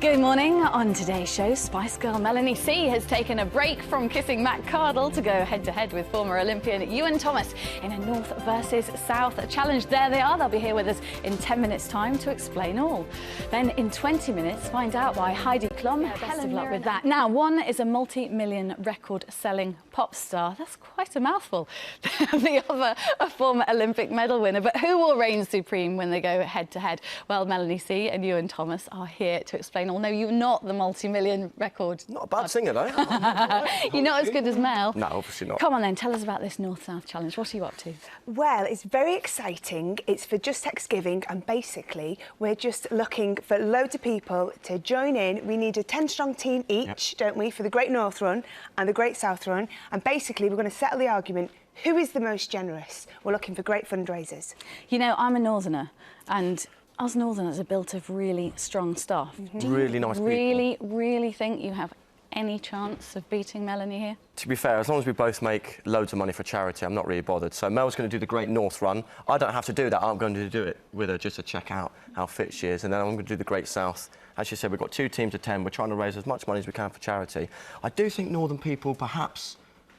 Good morning. On today's show, Spice Girl Melanie C has taken a break from kissing Matt Cardle to go head-to-head with former Olympian Ewan Thomas in a North versus South challenge. There they are. They'll be here with us in 10 minutes' time to explain all. Then in 20 minutes, find out why Heidi Klum. Best of luck with that. Now, one is a multi-million record-selling pop star. That's quite a mouthful. The other, a former Olympic medal winner. But who will reign supreme when they go head-to-head? Well, Melanie C and Ewan Thomas are here to explain all. No, you're not the multi-million record. Not a bad singer, though. You're not as good as Mel. No, obviously not. Come on, then, tell us about this North-South challenge. What are you up to? Well, it's very exciting. It's for Just Thanksgiving, and basically, we're just looking for loads of people to join in. We need a 10-strong team each, don't we, for the Great North Run and the Great South Run. And basically, we're going to settle the argument. Who is the most generous? We're looking for great fundraisers. You know, I'm a Northerner, and us Northerners are built of really strong staff. Do you Really nice people. really think you have any chance of beating Melanie here? To be fair, as long as we both make loads of money for charity, I'm not really bothered. So Mel's going to do the Great North Run. I don't have to do that. I'm going to do it with her just to check out how fit she is. And then I'm going to do the Great South. As she said, we've got 2 teams of 10. We're trying to raise as much money as we can for charity. I do think Northern people perhaps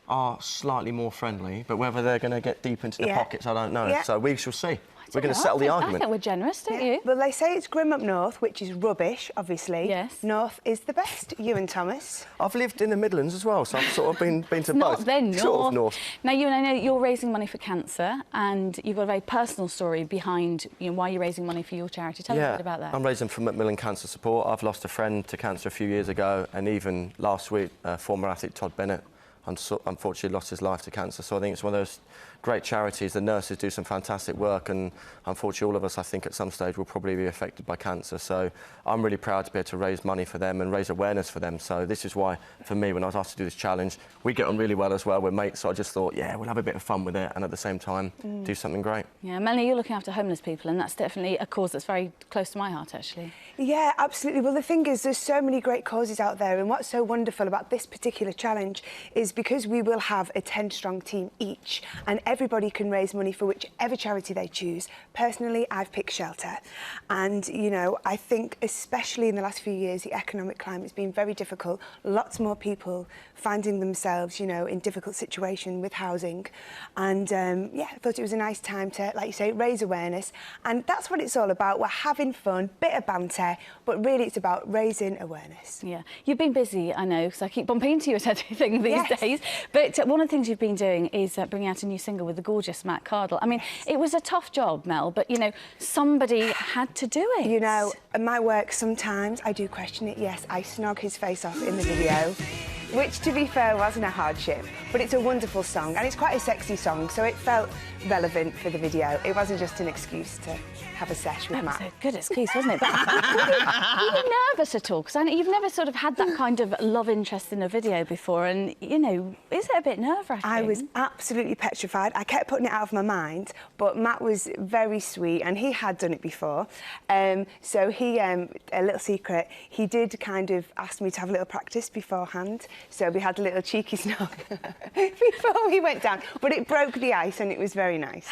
are slightly more friendly, but whether they're going to get deep into their pockets, I don't know. So we shall see. We're going to settle the argument. I think we're generous, don't you? Well, they say it's grim up north, which is rubbish, obviously. Yes. North is the best. Ewan Thomas. I've lived in the Midlands as well, so I've sort of been to Not both. then Sort of north. Now, Ewan, I know you're raising money for cancer, and you've got a very personal story behind why you're raising money for your charity. Tell us a bit about that. I'm raising for Macmillan Cancer Support. I've lost a friend to cancer a few years ago, and even last week, former athlete Todd Bennett unfortunately lost his life to cancer. So I think it's one of those great charities. The nurses do some fantastic work, and unfortunately all of us, I think, at some stage will probably be affected by cancer. So I'm really proud to be able to raise money for them and raise awareness for them. So this is why, for me, when I was asked to do this challenge, we get on really well as well. We're mates, so I just thought, yeah, we'll have a bit of fun with it and at the same time do something great. Yeah, Melanie, you're looking after homeless people, and that's definitely a cause that's very close to my heart, actually. Yeah, absolutely. Well, the thing is, there's so many great causes out there, and what's so wonderful about this particular challenge is because we will have a 10-strong team each, and everybody can raise money for whichever charity they choose. Personally, I've picked Shelter, and, you know, I think especially in the last few years, the economic climate's been very difficult. Lots more people finding themselves, you know, in difficult situations with housing, and, yeah, I thought it was a nice time to, like you say, raise awareness, and that's what it's all about. We're having fun, bit of banter, but really it's about raising awareness. Yeah, you've been busy, I know, because I keep bumping into you at everything these days. But one of the things you've been doing is bringing out a new single with the gorgeous Matt Cardle. I mean, it was a tough job, Mel, but, you know, somebody had to do it. You know, my work, sometimes I do question it. Yes, I snog his face off in the video, which, to be fair, wasn't a hardship. But it's a wonderful song, and it's quite a sexy song, so it felt relevant for the video. It wasn't just an excuse to have a sesh with Matt. That was a good excuse, wasn't it? But were you nervous at all? Because I know you've never sort of had that kind of love interest in a video before, and, you know, is it a bit nerve-wracking? I was absolutely petrified. I kept putting it out of my mind, but Matt was very sweet, and he had done it before. So he, a little secret, he did kind of ask me to have a little practice beforehand. So we had a little cheeky snog before we went down, but it broke the ice and it was very nice.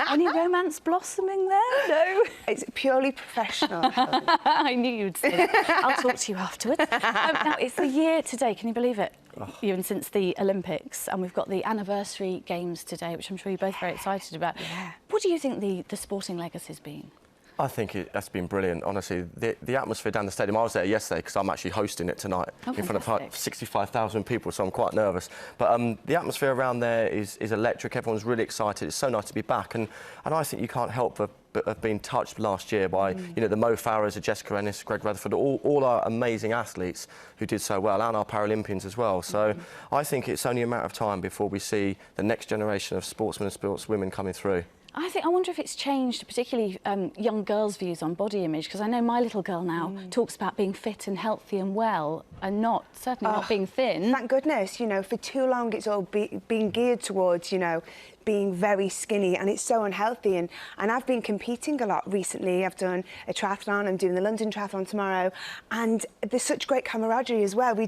Any romance blossoming there? No. It's purely professional. I knew you'd say that. I'll talk to you afterwards. Now, it's the year today, can you believe it? Ewan, since the Olympics, and we've got the anniversary games today, which I'm sure you're both very excited about. Yeah. What do you think the sporting legacy's been? I think that's been brilliant, honestly. The atmosphere down the stadium, I was there yesterday because I'm actually hosting it tonight in front of 65,000 people, so I'm quite nervous. But the atmosphere around there is electric. Everyone's really excited. It's so nice to be back. And I think you can't help but have been touched last year by, you know, the Mo Farahs, the Jessica Ennis, Greg Rutherford, all our amazing athletes who did so well, and our Paralympians as well. So I think it's only a matter of time before we see the next generation of sportsmen and sportswomen coming through. I wonder if it's changed, particularly young girls' views on body image, because I know my little girl now talks about being fit and healthy and well, and certainly not being thin. Thank goodness, you know, for too long it's all been geared towards, you know, being very skinny, and it's so unhealthy. And I've been competing a lot recently. I've done a triathlon. I'm doing the London Triathlon tomorrow, and there's such great camaraderie as well. We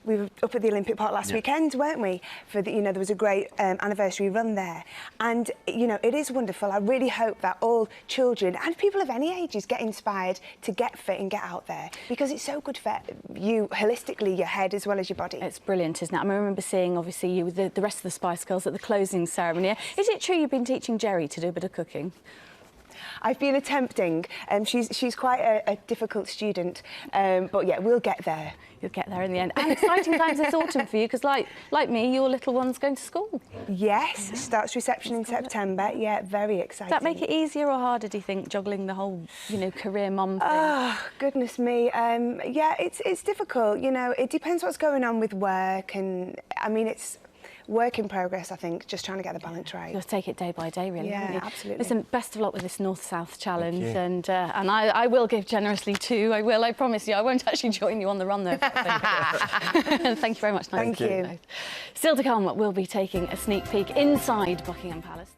were up at the Olympic Park last weekend, weren't we? For the, there was a great anniversary run there, and it is wonderful. I really hope that all children and people of any ages get inspired to get fit and get out there, because it's so good for you holistically, your head as well as your body. It's brilliant, isn't it? I remember seeing, obviously, you with the rest of the Spice Girls at the closing ceremony. Is it true you've been teaching Jerry to do a bit of cooking? I've been attempting. She's quite a difficult student, but yeah, we'll get there. You'll get there in the end. And exciting times this autumn for you, because like me, your little one's going to school. Yes, starts reception in September. Yeah, very exciting. Does that make it easier or harder, do you think, juggling the whole, career mum thing? Oh, goodness me. Yeah, it's difficult. It depends what's going on with work, and I mean, it's work in progress, I think, just trying to get the balance right. You'll take it day by day, really. Yeah, absolutely. Listen, best of luck with this North-South challenge, and I will give generously too. I will, I promise you. I won't actually join you on the run, though. Thank you very much. Thank you. Still to come, we'll be taking a sneak peek inside Buckingham Palace.